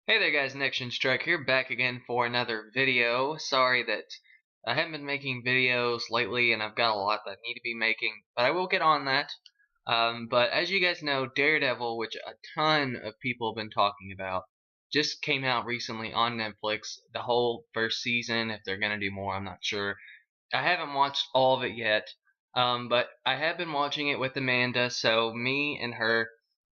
Hey there guys, Next Strike here, back again for another video. Sorry that I haven't been making videos lately and I've got a lot that I need to be making, but I will get on that. But as you guys know, Daredevil, which a ton of people have been talking about, just came out recently on Netflix. The whole first season, if they're gonna do more, I'm not sure. I haven't watched all of it yet, but I have been watching it with Amanda, so me and her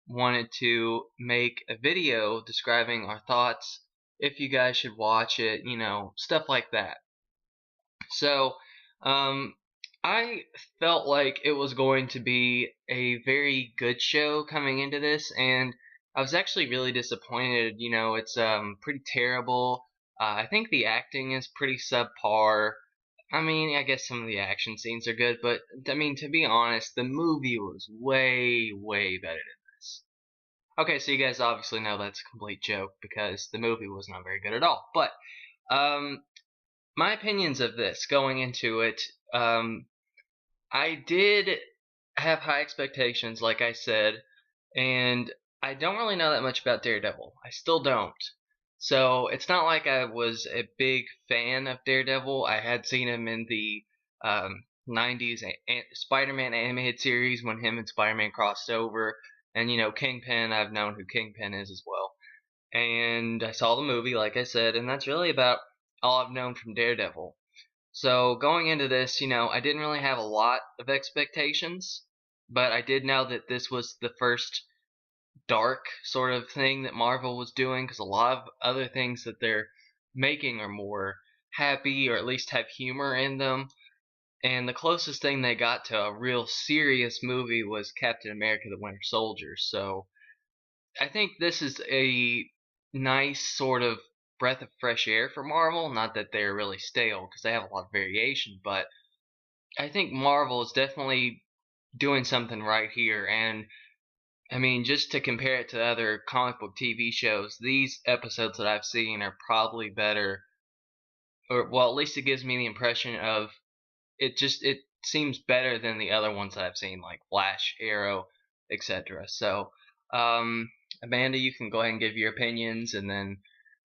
wanted to make a video describing our thoughts, if you guys should watch it, stuff like that. So, um, I felt like it was going to be a very good show coming into this, and I was actually really disappointed. It's pretty terrible. I think the acting is pretty subpar. I mean, I guess some of the action scenes are good, but I mean, to be honest, the movie was way, way better than this. Okay, so you guys obviously know that's a complete joke because the movie was not very good at all. But um, my opinions of this going into it, I did have high expectations, like I said, and I don't really know that much about Daredevil. I still don't. So it's not like I was a big fan of Daredevil. I had seen him in the 90s Spider-Man animated series when him and Spider-Man crossed over. And, Kingpin, I've known who Kingpin is as well. And I saw the movie, like I said, and that's really about all I've known from Daredevil. So going into this, I didn't really have a lot of expectations, but I did know that this was the first dark sort of thing that Marvel was doing, because a lot of other things that they're making are more happy or at least have humor in them. And the closest thing they got to a real serious movie was Captain America the Winter Soldier. So I think this is a nice sort of breath of fresh air for Marvel. Not that they're really stale, because they have a lot of variation, but I think Marvel is definitely doing something right here. And I mean, just to compare it to other comic book TV shows, these episodes that I've seen are probably better, or well, at least it gives me the impression of it seems better than the other ones that I've seen, like Flash, Arrow, etc. So, Amanda, you can go ahead and give your opinions, and then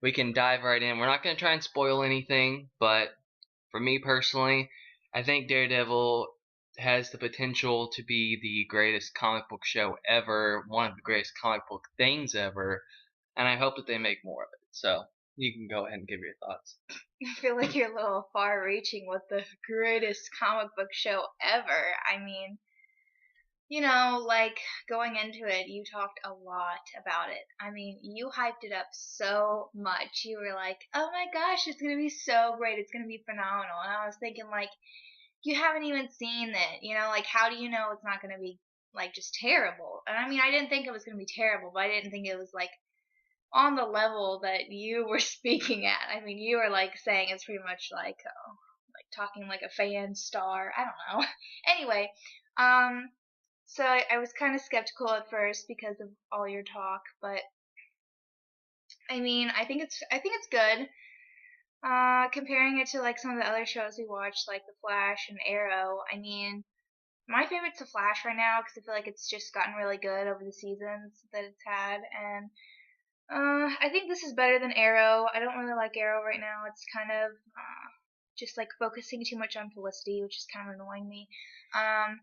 we can dive right in. We're not going to try and spoil anything, but for me personally, I think Daredevil has the potential to be the greatest comic book show ever, one of the greatest comic book things ever, and I hope that they make more of it. So, you can go ahead and give your thoughts. I feel like you're a little far reaching with the greatest comic book show ever. I mean, like going into it, you talked a lot about it. I mean, you hyped it up so much. You were like, oh my gosh, it's going to be so great. It's going to be phenomenal. And I was thinking, like, you haven't even seen it. Like, how do you know it's not going to be, like, just terrible? And I mean, I didn't think it was going to be terrible, but I didn't think it was, like, on the level that you were speaking at. I mean, you were like saying it's pretty much like talking like a fan star. I don't know. Anyway, um, so I was kind of skeptical at first because of all your talk, but I mean, I think it's good. Comparing it to like some of the other shows we watched, like The Flash and Arrow. I mean, my favorite's The Flash right now because I feel like it's just gotten really good over the seasons that it's had, and I think this is better than Arrow. I don't really like Arrow right now. It's kind of just like focusing too much on Felicity, which is kind of annoying me. Um,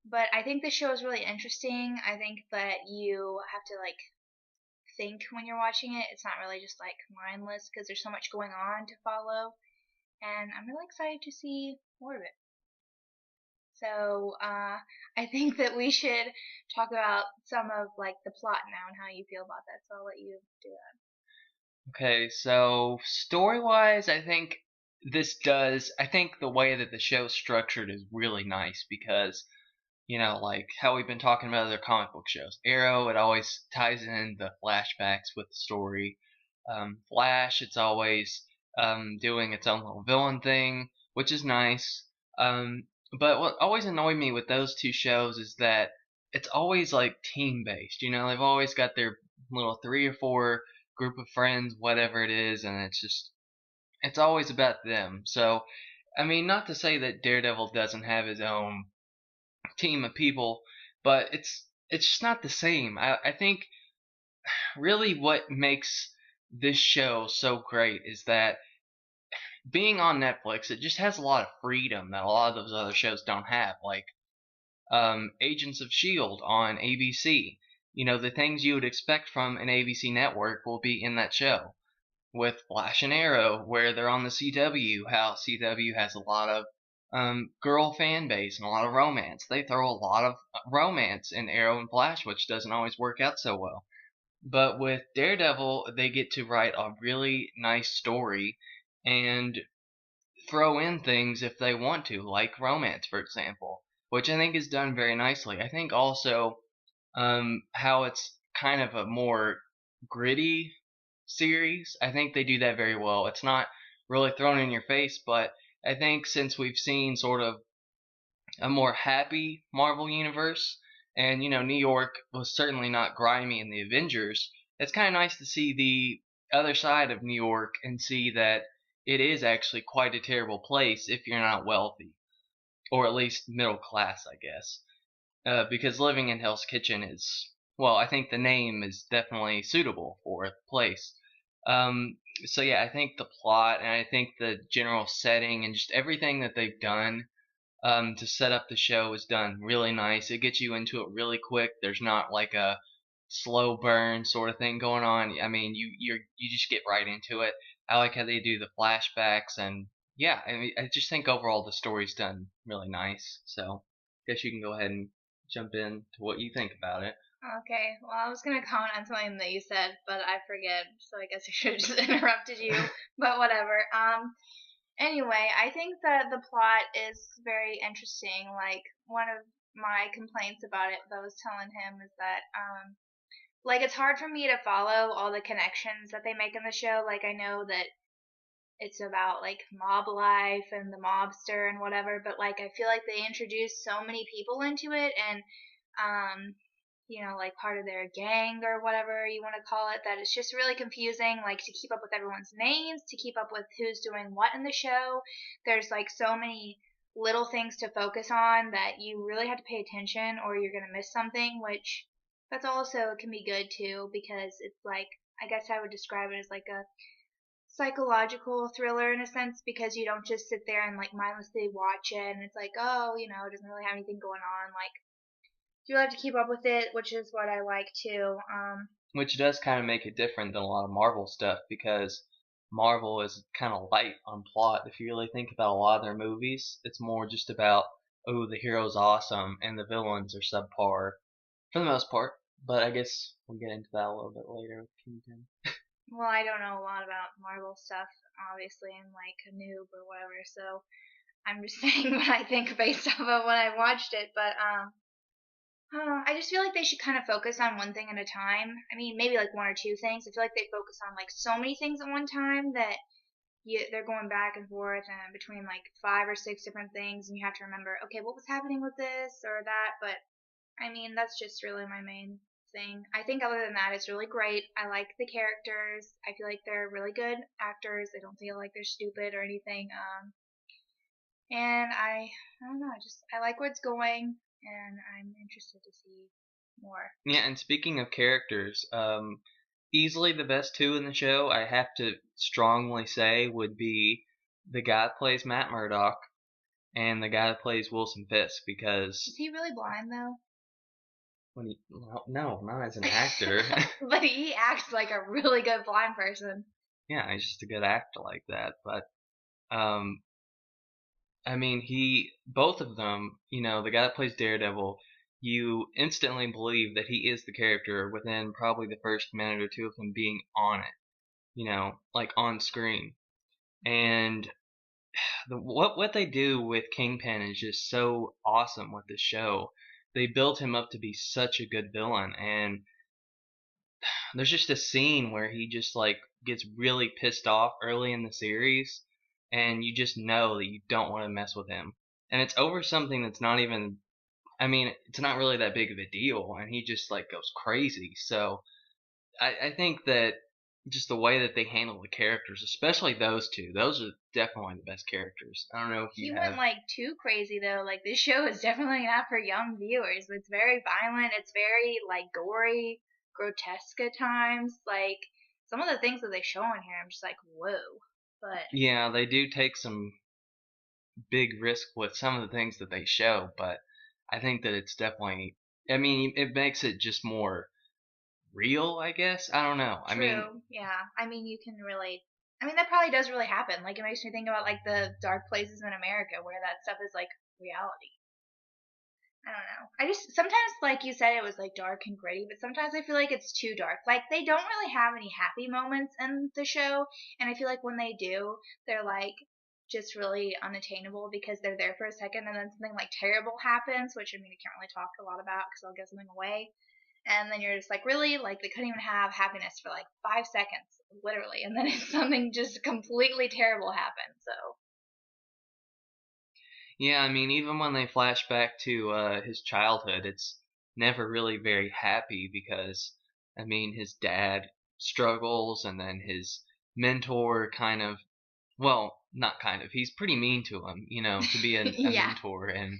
but I think this show is really interesting. I think that you have to like think when you're watching it. It's not really just like mindless because there's so much going on to follow, and I'm really excited to see more of it. So I think that we should talk about some of like the plot now and how you feel about that. So I'll let you do that. Okay, so story-wise, I think the way that the show's structured is really nice because, like how we've been talking about other comic book shows. Arrow, it always ties in the flashbacks with the story. Flash, it's always doing its own little villain thing, which is nice. Um, but what always annoyed me with those two shows is that it's always like team based. They've always got their little three or four group of friends, whatever it is, and it's always about them. So, I mean, not to say that Daredevil doesn't have his own team of people, but it's just not the same. I think really what makes this show so great is that being on Netflix, it just has a lot of freedom that a lot of those other shows don't have. Like Agents of Shield on ABC. You know, the things you would expect from an ABC network will be in that show. With Flash and Arrow, where they're on the CW, how CW has a lot of girl fan base and a lot of romance. They throw a lot of romance in Arrow and Flash, which doesn't always work out so well. But with Daredevil, they get to write a really nice story and throw in things if they want to, like romance, for example, which I think is done very nicely. I think also how it's kind of a more gritty series. I think they do that very well. It's not really thrown in your face, but I think since we've seen sort of a more happy Marvel universe, and New York was certainly not grimy in the Avengers, it's kind of nice to see the other side of New York and see that it is actually quite a terrible place if you're not wealthy, or at least middle class, I guess. Because living in Hell's Kitchen is, well, I think the name is definitely suitable for the place. So yeah, I think the plot and I think the general setting and just everything that they've done to set up the show is done really nice. It gets you into it really quick. There's not like a slow burn sort of thing going on. I mean, you just get right into it. I like how they do the flashbacks, and yeah, I mean, I just think overall the story's done really nice. So, guess you can go ahead and jump in to what you think about it. Okay, well, I was gonna comment on something that you said, but I forget, so I guess I should have just interrupted you. But whatever. Anyway, I think that the plot is very interesting. Like one of my complaints about it that I was telling him is that like it's hard for me to follow all the connections that they make in the show. Like I know that it's about like mob life and the mobster and whatever, but like I feel like they introduce so many people into it and um like part of their gang or whatever you want to call it, that it's just really confusing, like to keep up with everyone's names, to keep up with who's doing what in the show. There's like so many little things to focus on that you really have to pay attention or you're going to miss something, which that's also can be good too because it's like I guess I would describe it as like a psychological thriller in a sense because you don't just sit there and like mindlessly watch it and it's like, oh, it doesn't really have anything going on. Like you have to keep up with it, which is what I like too. Which does kind of make it different than a lot of Marvel stuff because Marvel is kind of light on plot. If you really think about a lot of their movies, it's more just about, oh, the hero's awesome and the villains are subpar for the most part. But I guess we'll get into that a little bit later with Kingpin. Well, I don't know a lot about Marvel stuff. Obviously, I'm like a noob or whatever, so I'm just saying what I think based off of when I watched it. But I just feel like they should kind of focus on one thing at a time. I mean, maybe like one or two things. I feel like they focus on like so many things at one time that they're going back and forth and between like 5 or 6 different things, and you have to remember, okay, what was happening with this or that. But I mean, that's just really my main thing. I think other than that, it's really great. I like the characters. I feel like they're really good actors. I don't feel like they're stupid or anything. And I don't know. I like where it's going, and I'm interested to see more. Yeah, and speaking of characters, easily the best two in the show, I have to strongly say, would be the guy that plays Matt Murdock and the guy that plays Wilson Fisk because Is he really blind though? when he no, not as an actor. But he acts like a really good blind person. Yeah, he's just a good actor like that. But um, I mean, both of them, the guy that plays Daredevil, you instantly believe that he is the character within probably the first minute or two of him being on it, like on screen. And what they do with Kingpin is just so awesome with the show. They built him up to be such a good villain, and there's just a scene where he just like gets really pissed off early in the series, and you just know that you don't want to mess with him. And it's over something that's not even, I mean, it's not really that big of a deal, and he just like goes crazy. So I think that just the way that they handle the characters, especially those two, those are definitely the best characters. I don't know if He you went have. like too crazy though. Like this show is definitely not for young viewers. It's very violent. It's very like gory. grotesque at times. Like, some of the things that they show on here, I'm just like, whoa. But Yeah, they do take some big risk with some of the things that they show, but I think that it's definitely, I mean, it makes it just more real, I guess. I don't know. I mean, true, yeah. I mean, you can relate. I mean, that probably does really happen. Like, it makes me think about like the dark places in America where that stuff is like reality. I don't know. I just sometimes, like you said, it was like dark and gritty, but sometimes I feel like it's too dark. Like they don't really have any happy moments in the show, and I feel like when they do, they're like just really unattainable because they're there for a second and then something like terrible happens, which I mean I can't really talk a lot about because I'll give something away. And then you're just like, really? Like they couldn't even have happiness for like 5 seconds, literally, and then something just completely terrible happens. So yeah, I mean, even when they flash back to his childhood, it's never really very happy because, I mean, his dad struggles, and then his mentor kind of, well, not kind of, he's pretty mean to him, to be a yeah. mentor, and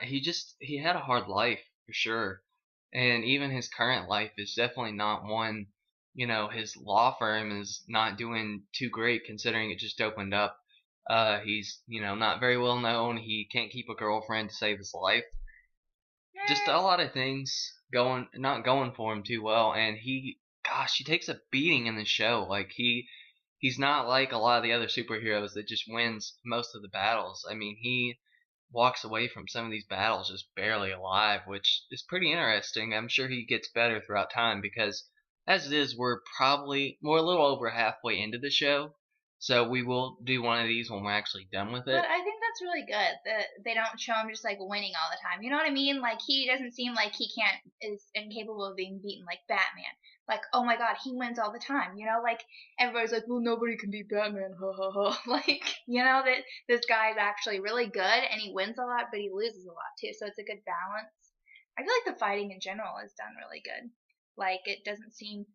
he had a hard life for sure, and even his current life is definitely not one. His law firm is not doing too great considering it just opened up. He's not very well known. He can't keep a girlfriend to save his life. Just a lot of things not going for him too well, and gosh, he takes a beating in the show. Like he's not like a lot of the other superheroes that just wins most of the battles. I mean, he walks away from some of these battles just barely alive, which is pretty interesting. I'm sure he gets better throughout time because, as it is, we're a little over halfway into the show, so we will do one of these when we're actually done with But it. I think that's really good that they don't show him just like winning all the time. You know what I mean? Like he doesn't seem like he can't is incapable of being beaten like Batman. Like, oh my god, he wins all the time. You know, like everybody's like, well, nobody can beat Batman. Ha ha ha. Like, that this guy's actually really good and he wins a lot, but he loses a lot too. So it's a good balance. I feel like the fighting in general is done really good. Like it doesn't seem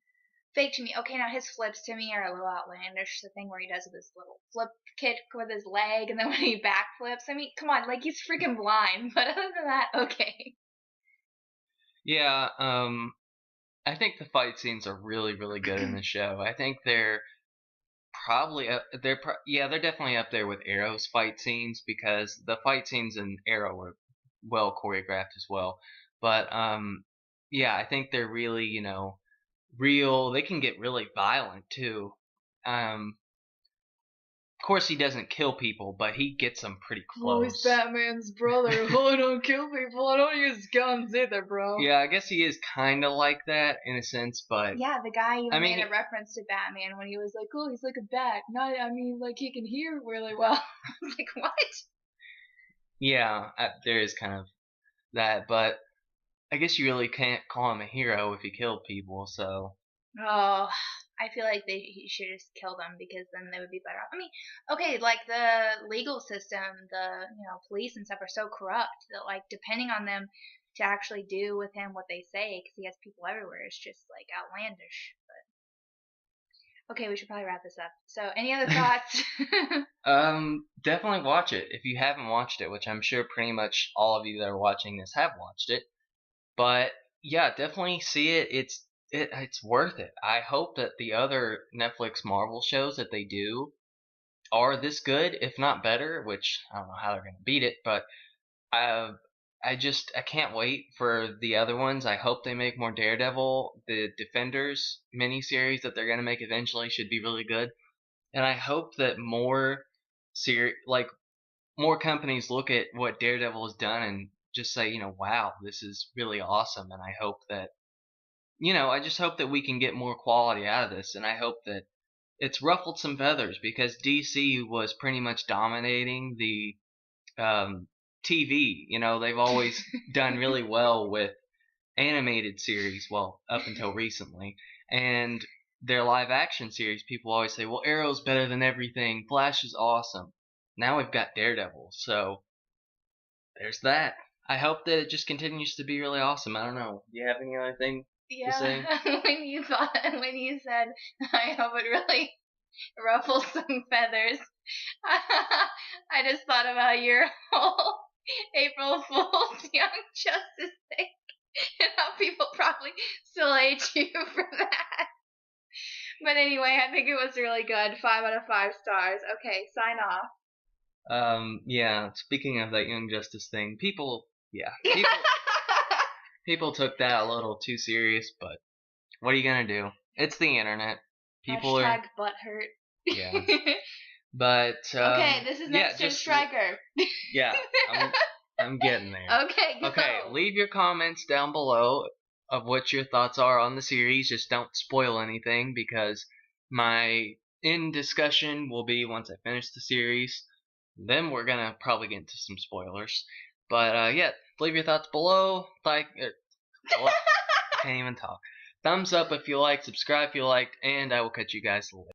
fake to me. Okay, now his flips to me are a little outlandish. The thing where he does this little flip kick with his leg, and then when he backflips. I mean, come on, like he's freaking blind. But other than that, okay. Yeah, I think the fight scenes are really, really good in the show. I think they're probably yeah, they're definitely up there with Arrow's fight scenes because the fight scenes in Arrow were well choreographed as well. But yeah, I think they're really, real. They can get really violent too. Of course, he doesn't kill people, but he gets them pretty Oh, he's close. Batman's brother. Oh, I don't kill people. I don't use guns either, bro. Yeah, I guess he is kind of like that in a sense, but Yeah, the guy I even mean, made a reference to Batman when he was like, "Oh, he's like a bat." Not, I mean, like he can hear really well. I was like, "What?" yeah, there is kind of that, but I guess you really can't call him a hero if he killed people, so. Oh, I feel like he should just kill them because then they would be better off. I mean, okay, like the legal system, the police and stuff are so corrupt that like depending on them to actually do with him what they say because he has people everywhere is just like outlandish. But okay, we should probably wrap this up. So, any other thoughts? Definitely watch it if you haven't watched it, which I'm sure pretty much all of you that are watching this have watched it. But yeah, definitely see it. It's worth it. I hope that the other Netflix Marvel shows that they do are this good, if not better, which I don't know how they're gonna beat it, but uh, I can't wait for the other ones. I hope they make more Daredevil. The Defenders miniseries that they're gonna make eventually should be really good, and I hope that more companies look at what Daredevil has done and just say, wow, this is really awesome. And I hope that, I just hope that we can get more quality out of this. And I hope that it's ruffled some feathers because DC was pretty much dominating the TV. They've always done really well with animated series, well, up until recently. And their live action series, people always say, well, Arrow's better than everything. Flash is awesome. Now we've got Daredevil, so there's that. I hope that it just continues to be really awesome. I don't know. Do you have any other thing to say? Yeah, when you said, I hope it really ruffles some feathers. I just thought about your whole April Fool's Young Justice thing. and how people probably still hate you for that. But anyway, I think it was really good. 5 out of 5 stars. Okay, sign off. Yeah. Speaking of that Young Justice thing, people took that a little too serious. But what are you gonna do? It's the internet. People are, Hashtag butthurt. yeah. But Okay, this is yeah, next to just Striker. yeah. I'm getting there. Okay, go. Okay, leave your comments down below of what your thoughts are on the series. Just don't spoil anything because my end discussion will be once I finish the series. Then we're gonna probably get into some spoilers. But yeah, leave your thoughts below. I can't even talk. Thumbs up if you like, subscribe if you liked, and I will catch you guys later.